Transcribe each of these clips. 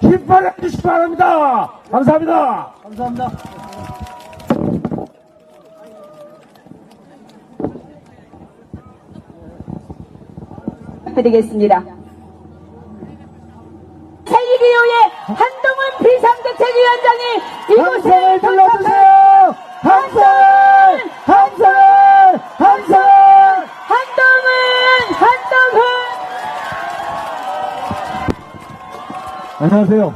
힘을 해주시기 바랍니다. 감사합니다. 감사합니다. 드리겠습니다. 살리기위해 한동훈 비상대책위원장이 이곳에 함성을 불러주세요. 함성! 함성! 함성! 한동훈 안녕하세요.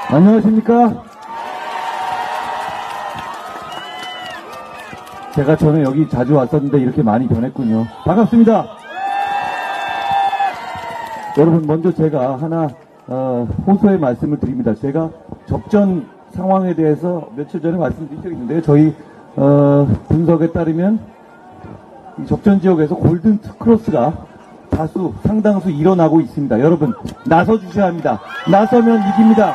안녕하십니까? 제가 전에 여기 자주 왔었는데 이렇게 많이 변했군요. 반갑습니다. 여러분, 먼저 제가 하나 호소의 말씀을 드립니다. 제가 접전 상황에 대해서 며칠 전에 말씀드린 적이 있는데요. 저희 분석에 따르면 이 접전 지역에서 골든 크로스가 상당수 일어나고 있습니다. 여러분, 나서 주셔야 합니다. 나서면 이깁니다.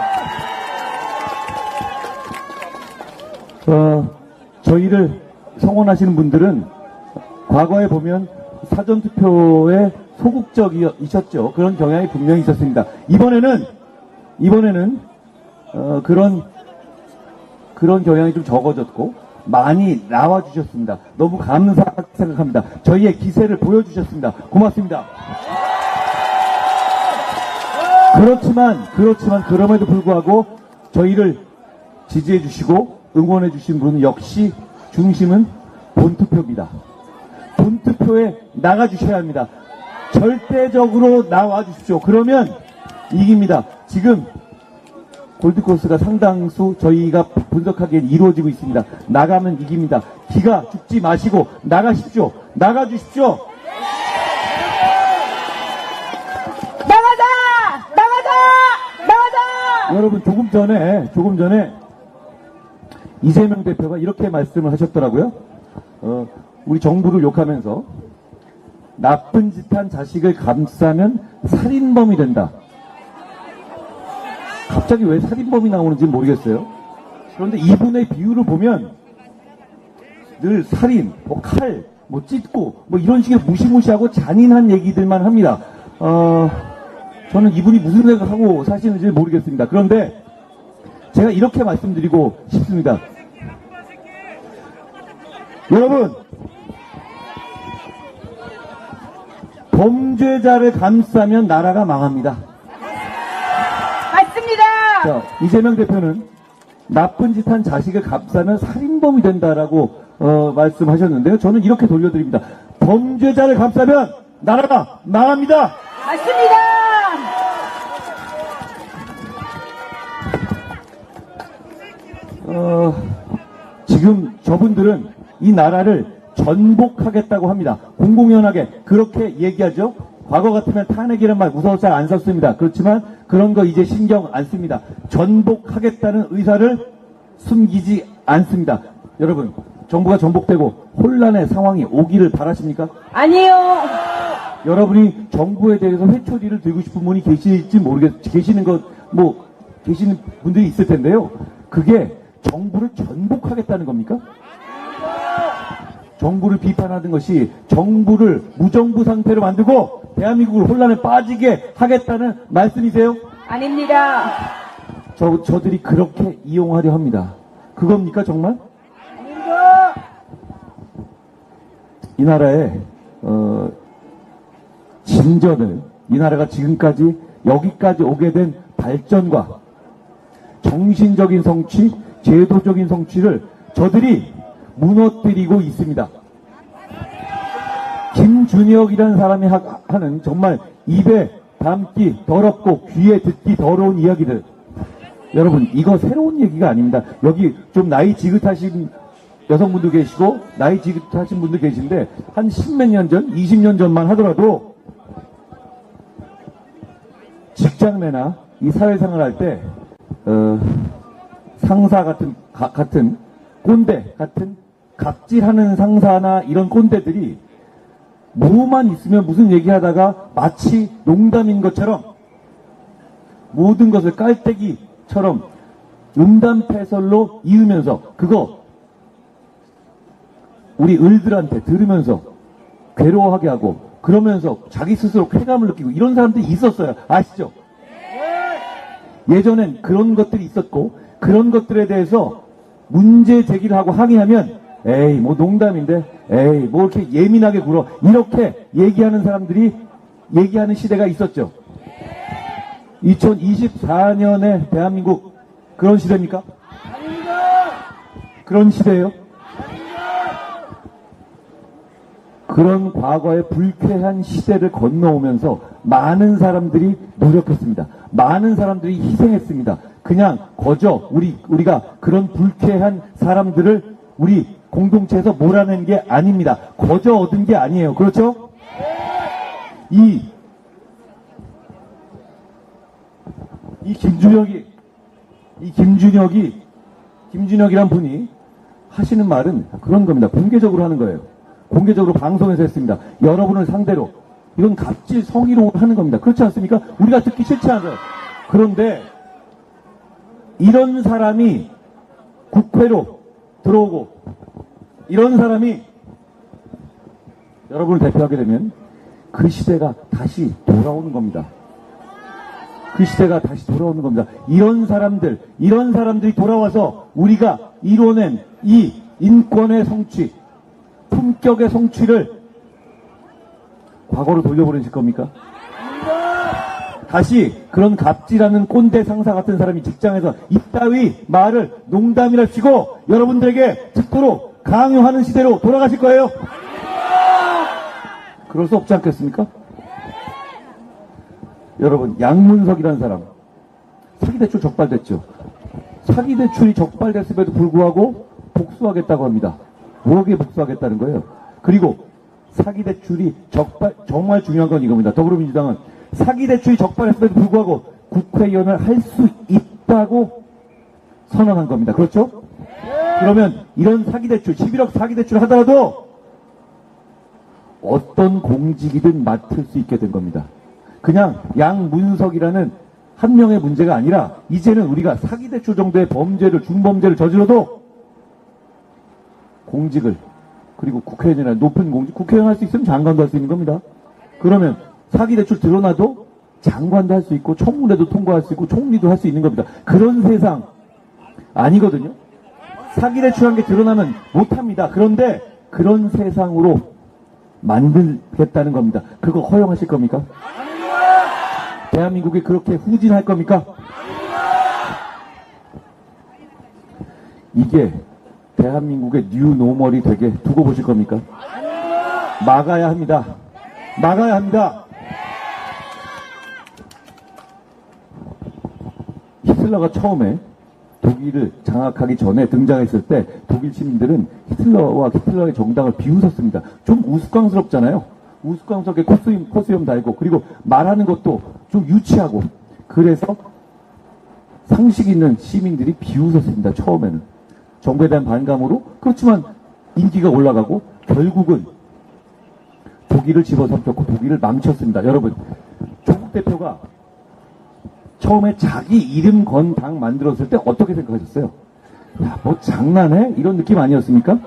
저희를 성원하시는 분들은 과거에 보면 사전투표에 소극적이셨죠. 그런 경향이 분명히 있었습니다. 이번에는 그런 경향이 좀 적어졌고 많이 나와주셨습니다. 너무 감사하게 생각합니다. 저희의 기세를 보여주셨습니다. 고맙습니다. 그렇지만 그럼에도 불구하고 저희를 지지해 주시고 응원해 주신 분은 역시 중심은 본투표입니다. 본투표에 나가주셔야 합니다. 절대적으로 나와 주십시오. 그러면 이깁니다. 지금 골드코스가 상당수 저희가 분석하기엔 이루어지고 있습니다. 나가면 이깁니다. 기가 죽지 마시고 나가십시오. 나가주십시오. 나가자! 여러분, 조금 전에 이재명 대표가 이렇게 말씀을 하셨더라고요. 우리 정부를 욕하면서 나쁜 짓 한 자식을 감싸면 살인범이 된다. 갑자기 왜 살인범이 나오는지 모르겠어요. 그런데 이분의 비유를 보면 늘 살인, 칼, 찢고 이런 식의 무시무시하고 잔인한 얘기들만 합니다. 저는 이분이 무슨 생각하고 사시는지 모르겠습니다. 그런데 제가 이렇게 말씀드리고 싶습니다. 여러분, 범죄자를 감싸면 나라가 망합니다. 맞습니다. 자, 이재명 대표는 나쁜 짓 한 자식을 감싸면 살인범이 된다라고 말씀하셨는데요. 저는 이렇게 돌려드립니다. 범죄자를 감싸면 나라가 망합니다. 맞습니다. 지금 저분들은 이 나라를 전복하겠다고 합니다. 공공연하게 그렇게 얘기하죠. 과거 같으면 탄핵이란 말 무서워서 잘 안 썼습니다. 그렇지만 그런 거 이제 신경 안 씁니다. 전복하겠다는 의사를 숨기지 않습니다. 여러분, 정부가 전복되고 혼란의 상황이 오기를 바라십니까? 아니요. 여러분이 정부에 대해서 회초리를 들고 싶은 분이 계시는 분들이 있을 텐데요. 그게 정부를 전복하겠다는 겁니까? 정부를 비판하는 것이 정부를 무정부 상태로 만들고 대한민국을 혼란에 빠지게 하겠다는 말씀이세요? 아닙니다. 저들이 그렇게 이용하려 합니다. 그겁니까 정말? 아닙니다. 이 나라의 진전을, 이 나라가 지금까지 여기까지 오게 된 발전과 정신적인 성취, 제도적인 성취를 저들이 무너뜨리고 있습니다. 김준혁이라는 사람이 하는 정말 입에 담기 더럽고 귀에 듣기 더러운 이야기들. 여러분, 이거 새로운 얘기가 아닙니다. 여기 좀 나이 지긋하신 여성분도 계시고 나이 지긋하신 분도 계신데 한 10몇 년 전, 20년 전만 하더라도 직장 내나 이 사회생활 할 때 상사 같은 꼰대 같은 갑질하는 상사나 이런 꼰대들이 뭐만 있으면 무슨 얘기하다가 마치 농담인 것처럼 모든 것을 깔때기처럼 음담패설로 이으면서 그거 우리 을들한테 들으면서 괴로워하게 하고 그러면서 자기 스스로 쾌감을 느끼고 이런 사람들이 있었어요. 아시죠? 예전엔 그런 것들이 있었고 그런 것들에 대해서 문제 제기를 하고 항의하면 에이 뭐 농담인데 에이 뭐 이렇게 예민하게 굴어 이렇게 얘기하는 사람들이 얘기하는 시대가 있었죠. 2024년에 대한민국 그런 시대입니까? 그런 시대예요? 그런 과거의 불쾌한 시대를 건너오면서 많은 사람들이 노력했습니다. 많은 사람들이 희생했습니다. 그냥 거저 우리가 그런 불쾌한 사람들을 우리 공동체에서 몰아낸 게 아닙니다. 거저 얻은 게 아니에요. 그렇죠? 이 김준혁이란 분이 하시는 말은 그런 겁니다. 공개적으로 하는 거예요. 공개적으로 방송에서 했습니다. 여러분을 상대로. 이건 갑질 성희롱을 하는 겁니다. 그렇지 않습니까? 우리가 듣기 싫지 않아요. 그런데 이런 사람이 국회로 들어오고 이런 사람이 여러분을 대표하게 되면 그 시대가 다시 돌아오는 겁니다. 그 시대가 다시 돌아오는 겁니다. 이런 사람들이 돌아와서 우리가 이뤄낸 이 인권의 성취, 품격의 성취를 과거로 돌려보내실 겁니까? 다시 그런 갑질하는 꼰대 상사 같은 사람이 직장에서 이따위 말을 농담이랍시고 여러분들에게 듣도록 강요하는 시대로 돌아가실 거예요? 그럴 수 없지 않겠습니까? 여러분, 양문석이라는 사람 사기대출 적발됐죠. 사기대출이 적발됐음에도 불구하고 복수하겠다고 합니다. 뭐에 복수하겠다는 거예요? 그리고 사기대출이 정말 중요한 건 이겁니다. 더불어민주당은 사기대출이 적발했음에도 불구하고 국회의원을 할 수 있다고 선언한 겁니다. 그렇죠? 그러면 이런 사기대출, 11억 사기대출 하더라도 어떤 공직이든 맡을 수 있게 된 겁니다. 그냥 양문석이라는 한 명의 문제가 아니라 이제는 우리가 사기대출 정도의 범죄를, 중범죄를 저질러도 공직을, 그리고 국회의원이나 높은 공직, 국회의원 할 수 있으면 장관도 할 수 있는 겁니다. 그러면 사기대출 드러나도 장관도 할 수 있고 청문회도 통과할 수 있고 총리도 할 수 있는 겁니다. 그런 세상 아니거든요. 사기대출한 게 드러나면 못합니다. 그런데 그런 세상으로 만들겠다는 겁니다. 그거 허용하실 겁니까? 대한민국이 그렇게 후진할 겁니까? 이게 대한민국의 뉴노멀이 되게 두고 보실 겁니까? 막아야 합니다. 막아야 합니다. 히틀러가 처음에 독일을 장악하기 전에 등장했을 때 독일 시민들은 히틀러와 히틀러의 정당을 비웃었습니다. 좀 우스꽝스럽잖아요. 우스꽝스럽게 코스염 달고 그리고 말하는 것도 좀 유치하고 그래서 상식 있는 시민들이 비웃었습니다. 처음에는. 정부에 대한 반감으로. 그렇지만 인기가 올라가고 결국은 독일을 집어삼켰고 독일을 망쳤습니다. 여러분, 조국 대표가 처음에 자기 이름 건 당 만들었을 때 어떻게 생각하셨어요? 야, 뭐 장난해? 이런 느낌 아니었습니까?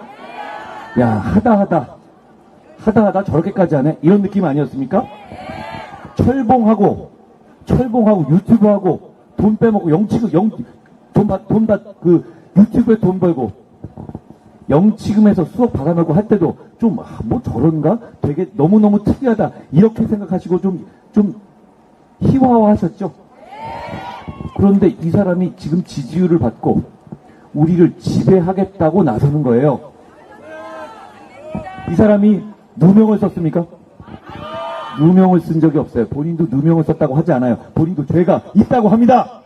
야, 하다 저렇게까지 하네? 이런 느낌 아니었습니까? 철봉하고 유튜브하고 돈 빼먹고 유튜브에 돈 벌고 영치금에서 수억 받아먹고 할 때도 좀 뭐 저런가? 되게 너무너무 특이하다 이렇게 생각하시고 좀 희화화하셨죠? 그런데 이 사람이 지금 지지율을 받고 우리를 지배하겠다고 나서는 거예요. 이 사람이 누명을 썼습니까? 누명을 쓴 적이 없어요. 본인도 누명을 썼다고 하지 않아요. 본인도 죄가 있다고 합니다.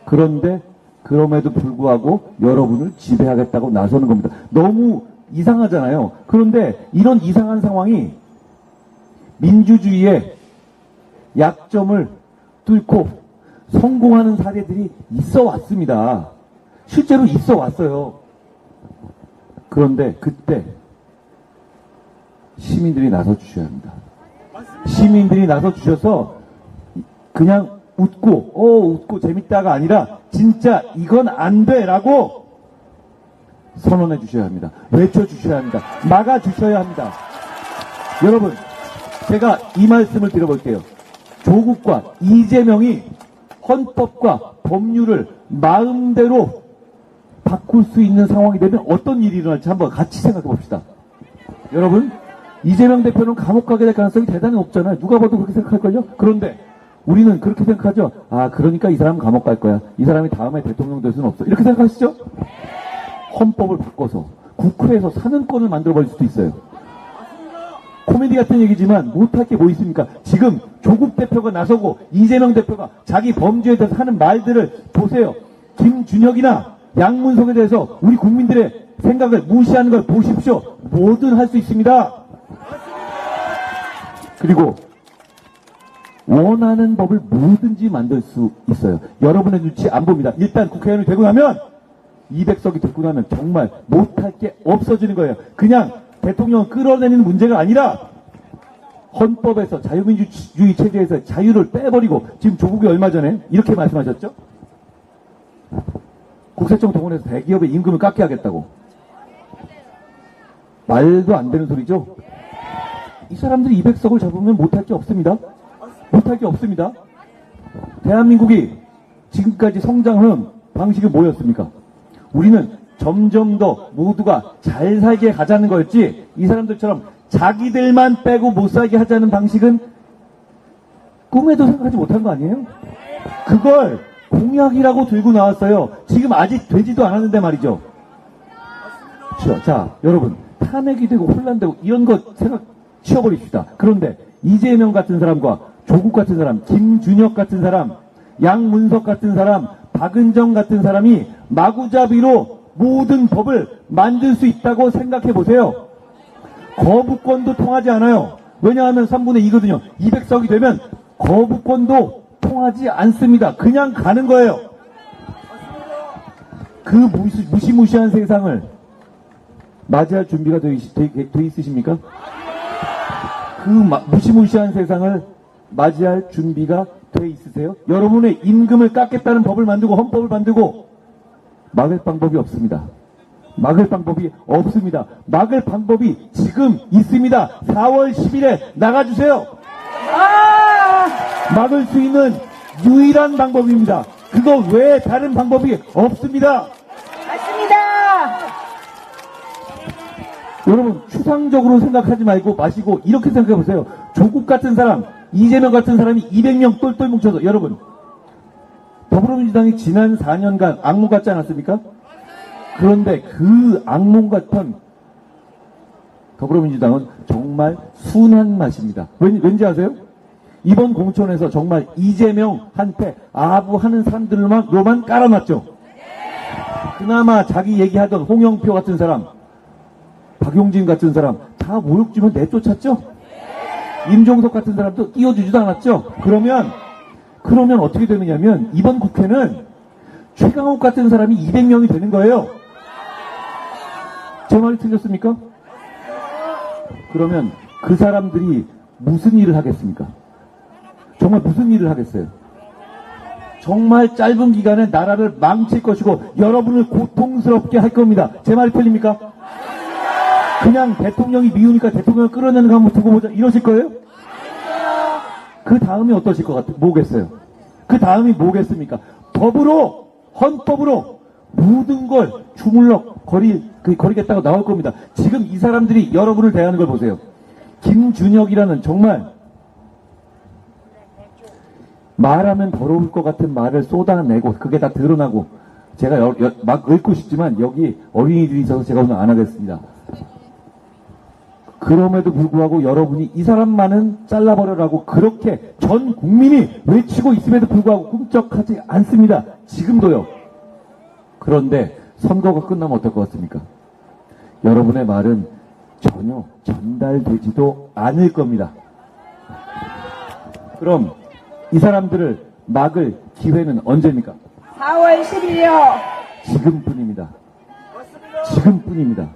그런데 그럼에도 불구하고 여러분을 지배하겠다고 나서는 겁니다. 너무 이상하잖아요. 그런데 이런 이상한 상황이 민주주의의 약점을 뚫고 성공하는 사례들이 있어 왔습니다. 실제로 있어 왔어요. 그런데 그때 시민들이 나서 주셔야 합니다. 시민들이 나서 주셔서 그냥 웃고 재밌다가 아니라 진짜 이건 안 돼라고 선언해 주셔야 합니다. 외쳐 주셔야 합니다. 막아 주셔야 합니다. 여러분, 제가 이 말씀을 드려볼게요. 조국과 이재명이 헌법과 법률을 마음대로 바꿀 수 있는 상황이 되면 어떤 일이 일어날지 한번 같이 생각해 봅시다. 여러분, 이재명 대표는 감옥 가게 될 가능성이 대단히 높잖아요. 누가 봐도 그렇게 생각할걸요? 그런데 우리는 그렇게 생각하죠. 아, 그러니까 이 사람은 감옥 갈 거야. 이 사람이 다음에 대통령 될 수는 없어. 이렇게 생각하시죠? 헌법을 바꿔서 국회에서 사는권을 만들어버릴 수도 있어요. 코미디 같은 얘기지만 못할 게 뭐 있습니까? 지금 조국 대표가 나서고 이재명 대표가 자기 범죄에 대해서 하는 말들을 보세요. 김준혁이나 양문석에 대해서 우리 국민들의 생각을 무시하는 걸 보십시오. 뭐든 할 수 있습니다. 그리고 원하는 법을 뭐든지 만들 수 있어요. 여러분의 눈치 안 봅니다. 일단 국회의원이 되고 나면 200석이 되고 나면 정말 못할 게 없어지는 거예요. 그냥 대통령을 끌어내리는 문제가 아니라 헌법에서 자유민주주의 체제에서 자유를 빼버리고 지금 조국이 얼마 전에 이렇게 말씀하셨죠? 국세청 동원해서 대기업의 임금을 깎게 하겠다고. 말도 안 되는 소리죠? 이 사람들이 200석을 잡으면 못할 게 없습니다. 못할 게 없습니다. 대한민국이 지금까지 성장한 방식이 뭐였습니까? 우리는 점점 더 모두가 잘 살게 가자는 거였지, 이 사람들처럼 자기들만 빼고 못 살게 하자는 방식은 꿈에도 생각하지 못한 거 아니에요? 그걸 공약이라고 들고 나왔어요. 지금 아직 되지도 않았는데 말이죠. 그렇죠. 자, 여러분, 탄핵이 되고 혼란되고 이런 거 생각 치워버립시다. 그런데 이재명 같은 사람과 조국 같은 사람, 김준혁 같은 사람, 양문석 같은 사람, 박은정 같은 사람이 마구잡이로 모든 법을 만들 수 있다고 생각해 보세요. 거부권도 통하지 않아요. 왜냐하면 3분의 2거든요. 200석이 되면 거부권도 통하지 않습니다. 그냥 가는 거예요. 그 무시무시한 세상을 맞이할 준비가 돼 있으십니까? 그 무시무시한 세상을 맞이할 준비가 돼 있으세요? 여러분의 임금을 깎겠다는 법을 만들고 헌법을 만들고 막을 방법이 없습니다. 막을 방법이 없습니다. 막을 방법이 지금 있습니다. 4월 10일에 나가주세요. 막을 수 있는 유일한 방법입니다. 그거 외에 다른 방법이 없습니다. 맞습니다. 여러분, 추상적으로 생각하지 말고 마시고 이렇게 생각해 보세요. 조국 같은 사람, 이재명 같은 사람이 200명 똘똘 뭉쳐서, 여러분, 더불어민주당이 지난 4년간 악몽 같지 않았습니까? 그런데 그 악몽 같은 더불어민주당은 정말 순한 맛입니다. 왠지 아세요? 이번 공천에서 정말 이재명한테 아부하는 사람들로만 깔아놨죠. 그나마 자기 얘기하던 홍영표 같은 사람, 박용진 같은 사람 다 모욕주면 내쫓았죠. 임종석 같은 사람도 끼워주지도 않았죠. 그러면 어떻게 되느냐면 이번 국회는 최강욱 같은 사람이 200명이 되는 거예요. 제 말이 틀렸습니까? 그러면 그 사람들이 무슨 일을 하겠습니까? 정말 무슨 일을 하겠어요? 정말 짧은 기간에 나라를 망칠 것이고 여러분을 고통스럽게 할 겁니다. 제 말이 틀립니까? 그냥 대통령이 미우니까 대통령을 끌어내는 거 한번 두고 보자 이러실 거예요? 그 다음이 어떠실 것 같아요? 뭐겠어요? 그 다음이 뭐겠습니까? 법으로, 헌법으로 모든 걸 주물럭 거리겠다고 나올 겁니다. 지금 이 사람들이 여러분을 대하는 걸 보세요. 김준혁이라는 정말 말하면 더러울 것 같은 말을 쏟아내고 그게 다 드러나고, 제가 막 읽고 싶지만 여기 어린이들이 있어서 제가 오늘 안 하겠습니다. 그럼에도 불구하고 여러분이 이 사람만은 잘라버려라고 그렇게 전 국민이 외치고 있음에도 불구하고 꿈쩍하지 않습니다. 지금도요. 그런데 선거가 끝나면 어떨 것 같습니까? 여러분의 말은 전혀 전달되지도 않을 겁니다. 그럼 이 사람들을 막을 기회는 언제입니까? 4월 10일이요. 지금뿐입니다. 지금뿐입니다.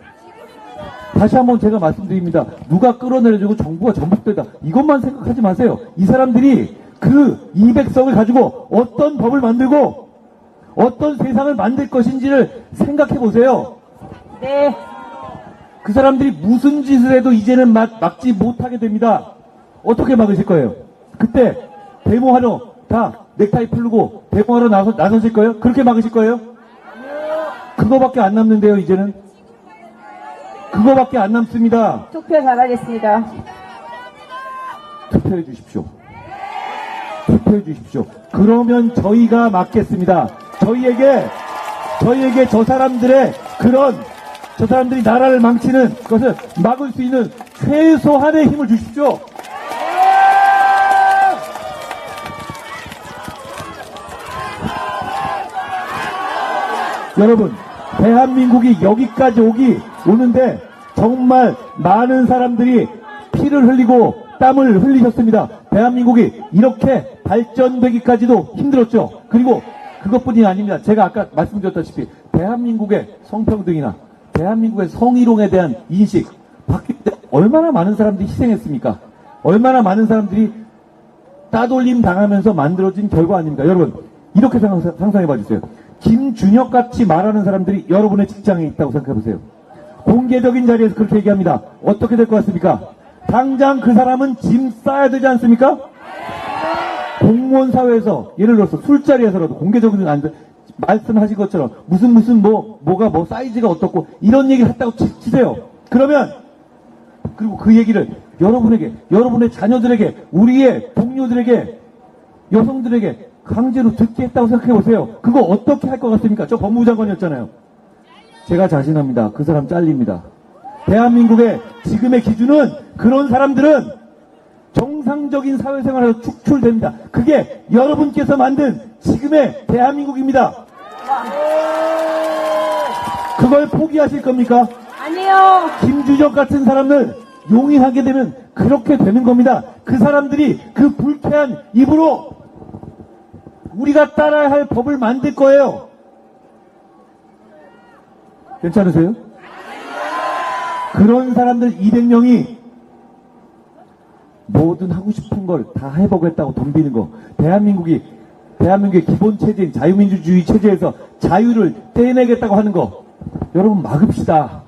다시 한번 제가 말씀드립니다. 누가 끌어내려주고 정부가 전복되다, 이것만 생각하지 마세요. 이 사람들이 그 200석을 가지고 어떤 법을 만들고 어떤 세상을 만들 것인지를 생각해 보세요. 네. 그 사람들이 무슨 짓을 해도 이제는 막지 못하게 됩니다. 어떻게 막으실 거예요? 그때 데모하러 다 넥타이 풀고 데모하러 나서실 거예요? 그렇게 막으실 거예요? 그거밖에 안 남는데요, 이제는. 그거밖에 안 남습니다. 투표 잘하겠습니다. 투표해 주십시오. 투표해 주십시오. 그러면 저희가 막겠습니다. 저희에게 저 사람들이 나라를 망치는 것을 막을 수 있는 최소한의 힘을 주십시오. 여러분, 대한민국이 여기까지 오는데 정말 많은 사람들이 피를 흘리고 땀을 흘리셨습니다. 대한민국이 이렇게 발전되기까지도 힘들었죠. 그리고 그것뿐이 아닙니다. 제가 아까 말씀드렸다시피 대한민국의 성평등이나 대한민국의 성희롱에 대한 인식 바뀔 때 얼마나 많은 사람들이 희생했습니까? 얼마나 많은 사람들이 따돌림 당하면서 만들어진 결과 아닙니까? 여러분, 이렇게 상상해 봐주세요. 김준혁 같이 말하는 사람들이 여러분의 직장에 있다고 생각해 보세요. 공개적인 자리에서 그렇게 얘기합니다. 어떻게 될 것 같습니까? 당장 그 사람은 짐 싸야 되지 않습니까? 공무원 사회에서 예를 들어서 술자리에서라도 공개적인 말씀하신 것처럼 무슨 뭐가 사이즈가 어떻고 이런 얘기를 했다고 치세요. 그러면 그리고 그 얘기를 여러분의 자녀들에게, 우리의 동료들에게, 여성들에게 강제로 듣게 했다고 생각해 보세요. 그거 어떻게 할 것 같습니까? 저 법무부 장관이었잖아요. 제가 자신합니다. 그 사람 잘립니다. 대한민국의 지금의 기준은 그런 사람들은 정상적인 사회생활에서 축출됩니다. 그게 여러분께서 만든 지금의 대한민국입니다. 그걸 포기하실 겁니까? 아니요. 김준혁 같은 사람을 용인하게 되면 그렇게 되는 겁니다. 그 사람들이 그 불쾌한 입으로 우리가 따라야 할 법을 만들 거예요. 괜찮으세요? 그런 사람들 200명이 뭐든 하고 싶은 걸 다 해보겠다고 덤비는 거. 대한민국의 기본 체제인 자유민주주의 체제에서 자유를 떼내겠다고 하는 거. 여러분, 막읍시다.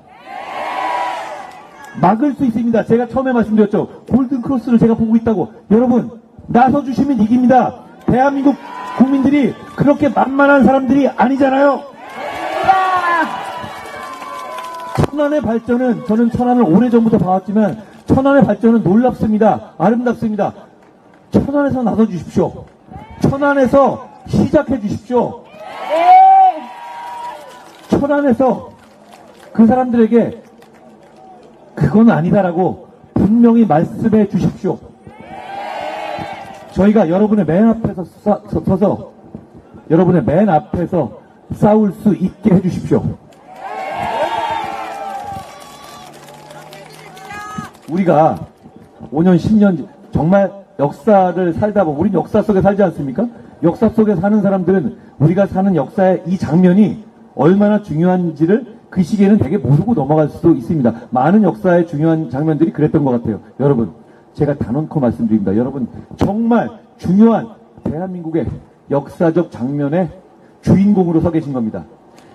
막을 수 있습니다. 제가 처음에 말씀드렸죠. 골든크로스를 제가 보고 있다고. 여러분, 나서주시면 이깁니다. 대한민국 국민들이 그렇게 만만한 사람들이 아니잖아요. 천안의 발전은, 저는 천안을 오래전부터 봐왔지만 천안의 발전은 놀랍습니다. 아름답습니다. 천안에서 나서주십시오. 천안에서 시작해 주십시오. 네. 천안에서 그 사람들에게 그건 아니다라고 분명히 말씀해 주십시오. 저희가 여러분의 맨 앞에서 서서 여러분의 맨 앞에서 싸울 수 있게 해 주십시오. 우리가 5년, 10년 정말 역사를 살다 보면 우린 역사 속에 살지 않습니까? 역사 속에 사는 사람들은 우리가 사는 역사의 이 장면이 얼마나 중요한지를 그 시기에는 되게 모르고 넘어갈 수도 있습니다. 많은 역사의 중요한 장면들이 그랬던 것 같아요. 여러분, 제가 단언코 말씀드립니다. 여러분, 정말 중요한 대한민국의 역사적 장면의 주인공으로 서 계신 겁니다.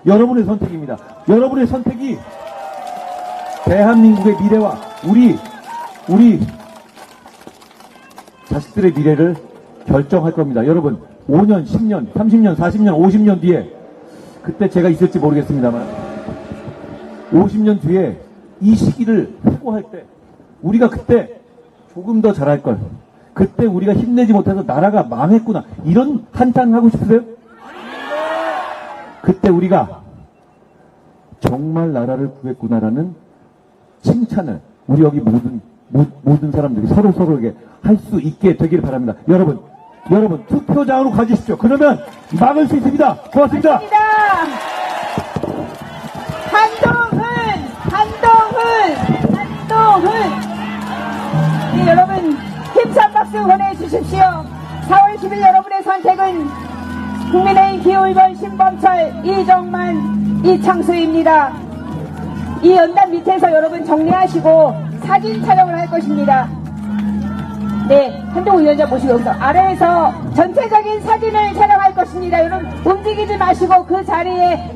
여러분의 선택입니다. 여러분의 선택이 대한민국의 미래와 우리 자식들의 미래를 결정할 겁니다. 여러분, 5년, 10년, 30년, 40년, 50년 뒤에, 그때 제가 있을지 모르겠습니다만 50년 뒤에 이 시기를 회고할 때 우리가 그때 조금 더 잘할 걸, 그때 우리가 힘내지 못해서 나라가 망했구나, 이런 한탄 하고 싶으세요? 그때 우리가 정말 나라를 구했구나라는 칭찬을 우리 여기 모든 사람들이 서로에게 할 수 있게 되기를 바랍니다. 여러분 투표장으로 가주십시오. 그러면 막을 수 있습니다. 고맙습니다. 한동훈. 네, 여러분 힘찬 박수 보내주십시오. 4월 10일 여러분의 선택은 국민의힘 기호 1번 신범철, 이정만, 이창수입니다. 이 연단 밑에서 여러분 정리하시고 사진 촬영을 할 것입니다. 네, 한동훈 위원장 모시고 여기서 아래에서 전체적인 사진을 촬영할 것입니다. 여러분 움직이지 마시고 그 자리에